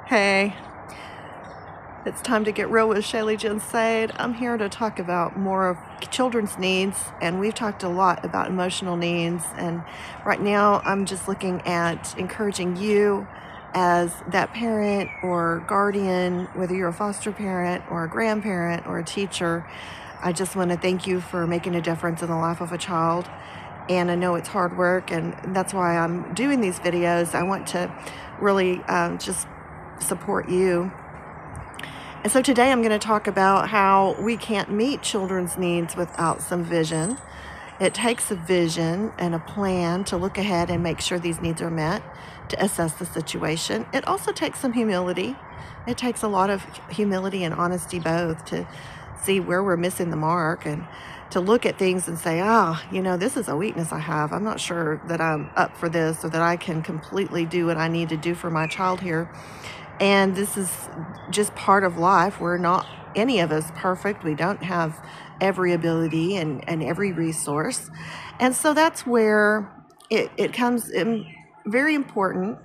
Hey, it's time to get real with Shaylee Jen Sade. I'm here to talk about more of children's needs, and we've talked a lot about emotional needs. And right now, I'm just looking at encouraging you as that parent or guardian, whether you're a foster parent or a grandparent or a teacher. I just want to thank you for making a difference in the life of a child. And I know it's hard work, and that's why I'm doing these videos. I want to really just support you. And so today I'm going to talk about how we can't meet children's needs without some vision. It takes a vision and a plan to look ahead and make sure these needs are met, to assess the situation. It also takes some humility. It takes a lot of humility and honesty both to see where we're missing the mark and to look at things and say, this is a weakness I have. I'm not sure that I'm up for this or that I can completely do what I need to do for my child here. And this is just part of life. We're not any of us perfect. We don't have every ability and every resource. And so that's where it comes in very important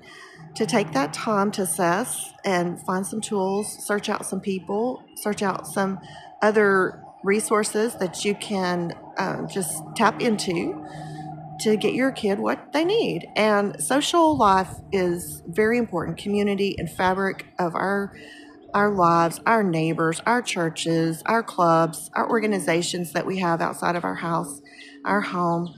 to take that time to assess and find some tools, search out some people, search out some other resources that you can just tap into to get your kid what they need. And social life is very important. Community and fabric of our lives, our neighbors, our churches, our clubs, our organizations that we have outside of our house, our home,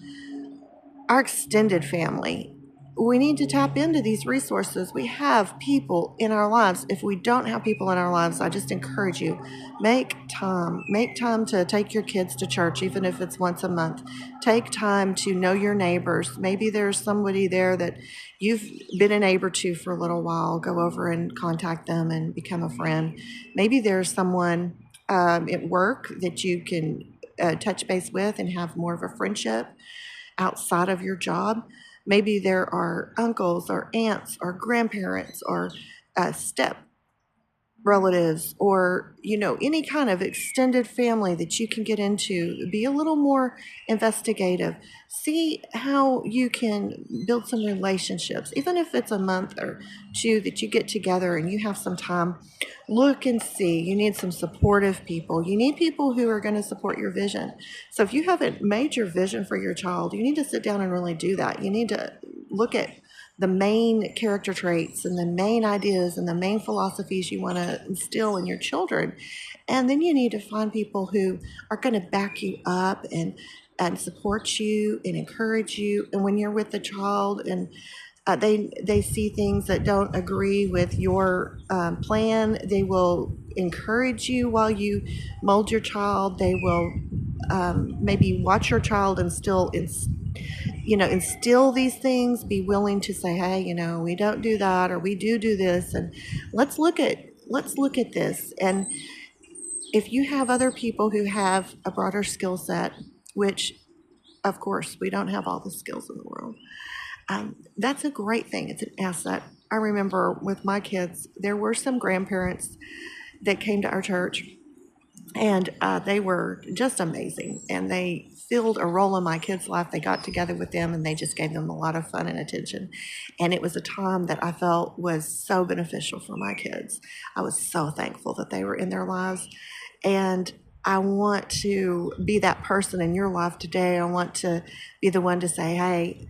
our extended family. We need to tap into these resources. We have people in our lives. If we don't have people in our lives, I just encourage you, make time. Make time to take your kids to church, even if it's once a month. Take time to know your neighbors. Maybe there's somebody there that you've been a neighbor to for a little while. Go over and contact them and become a friend. Maybe there's someone at work that you can touch base with and have more of a friendship outside of your job. Maybe there are uncles or aunts or grandparents or step relatives or any kind of extended family that you can get into. Be a little more investigative. See how you can build some relationships, even if it's a month or two that you get together and you have some time. Look and see. You need some supportive people. You need people who are going to support your vision. So if you have a major vision for your child, you need to sit down and really do that. You need to look at the main character traits and the main ideas and the main philosophies you want to instill in your children. And then you need to find people who are going to back you up and support you and encourage you. And when you're with the child and they see things that don't agree with your plan, they will encourage you while you mold your child. They will maybe watch your child and still instill these things, be willing to say, hey, we don't do that, or we do this, and let's look at this. And if you have other people who have a broader skill set, which of course we don't have all the skills in the world, that's a great thing. It's an asset. I remember with my kids, there were some grandparents that came to our church, and they were just amazing. And they filled a role in my kids' life. They got together with them and they just gave them a lot of fun and attention. And it was a time that I felt was so beneficial for my kids. I was so thankful that they were in their lives. And I want to be that person in your life today. I want to be the one to say, hey,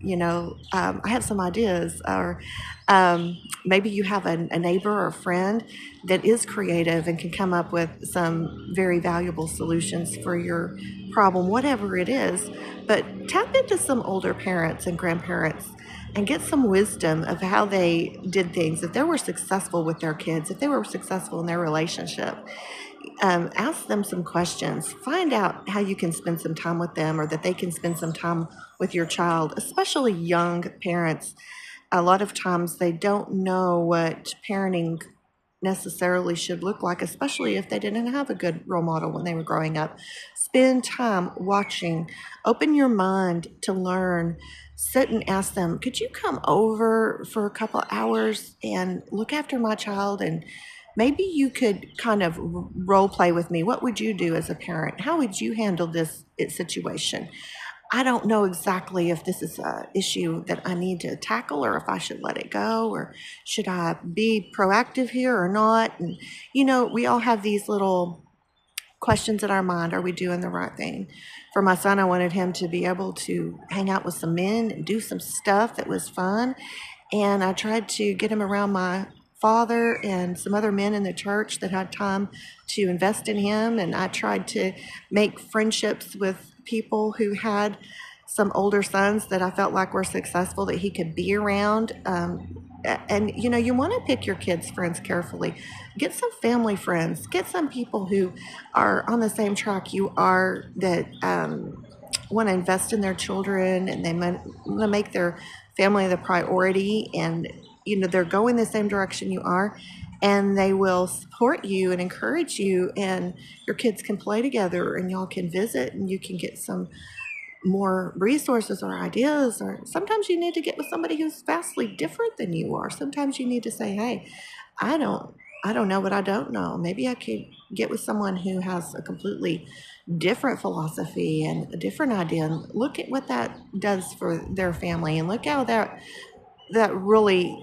I have some ideas. Or maybe you have a neighbor or a friend that is creative and can come up with some very valuable solutions for your problem, whatever it is. But tap into some older parents and grandparents and get some wisdom of how they did things, if they were successful with their kids, if they were successful in their relationship. Ask them some questions. Find out how you can spend some time with them, or that they can spend some time with your child, especially young parents. A lot of times they don't know what parenting necessarily should look like, especially if they didn't have a good role model when they were growing up. Spend time watching. Open your mind to learn. Sit and ask them, could you come over for a couple hours and look after my child? And maybe you could kind of role play with me. What would you do as a parent? How would you handle this situation? I don't know exactly if this is a issue that I need to tackle or if I should let it go or should I be proactive here or not. And, we all have these little questions in our mind. Are we doing the right thing? For my son, I wanted him to be able to hang out with some men and do some stuff that was fun. And I tried to get him around my father and some other men in the church that had time to invest in him. And I tried to make friendships with people who had some older sons that I felt like were successful that he could be around. And you want to pick your kids' friends carefully. Get some family friends. Get some people who are on the same track you are that want to invest in their children and they want to make their family the priority, and they're going the same direction you are, and they will support you and encourage you, and your kids can play together and y'all can visit and you can get some more resources or ideas. Or sometimes you need to get with somebody who's vastly different than you are. Sometimes you need to say, hey, I don't know what I don't know. Maybe I could get with someone who has a completely different philosophy and a different idea, and look at what that does for their family, and look how that really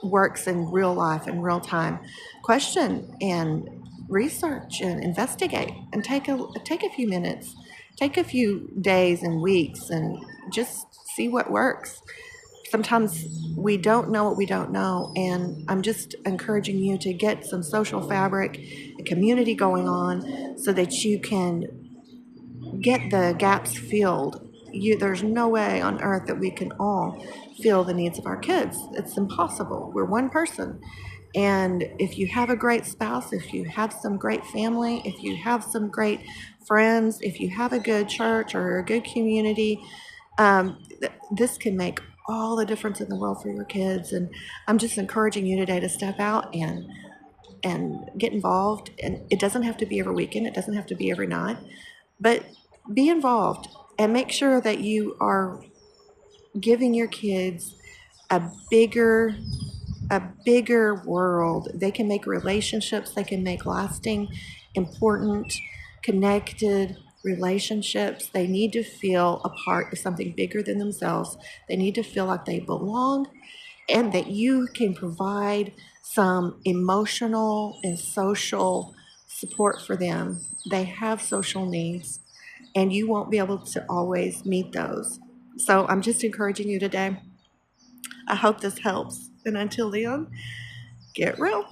works in real life, in real time. Question and research and investigate, and take a few minutes, take a few days and weeks, and just see what works. Sometimes we don't know what we don't know, and I'm just encouraging you to get some social fabric and community going on so that you can get the gaps filled. There's no way on earth that we can all fill the needs of our kids. It's impossible. We're one person. And if you have a great spouse, if you have some great family, if you have some great friends, if you have a good church or a good community, this can make all the difference in the world for your kids. And I'm just encouraging you today to step out and get involved. And it doesn't have to be every weekend. It doesn't have to be every night, but be involved and make sure that you are giving your kids a bigger world. They can make relationships, they can make lasting, important, connected relationships. They need to feel a part of something bigger than themselves. They need to feel like they belong, and that you can provide some emotional and social support for them. They have social needs, and you won't be able to always meet those. So I'm just encouraging you today. I hope this helps. And until then, get real.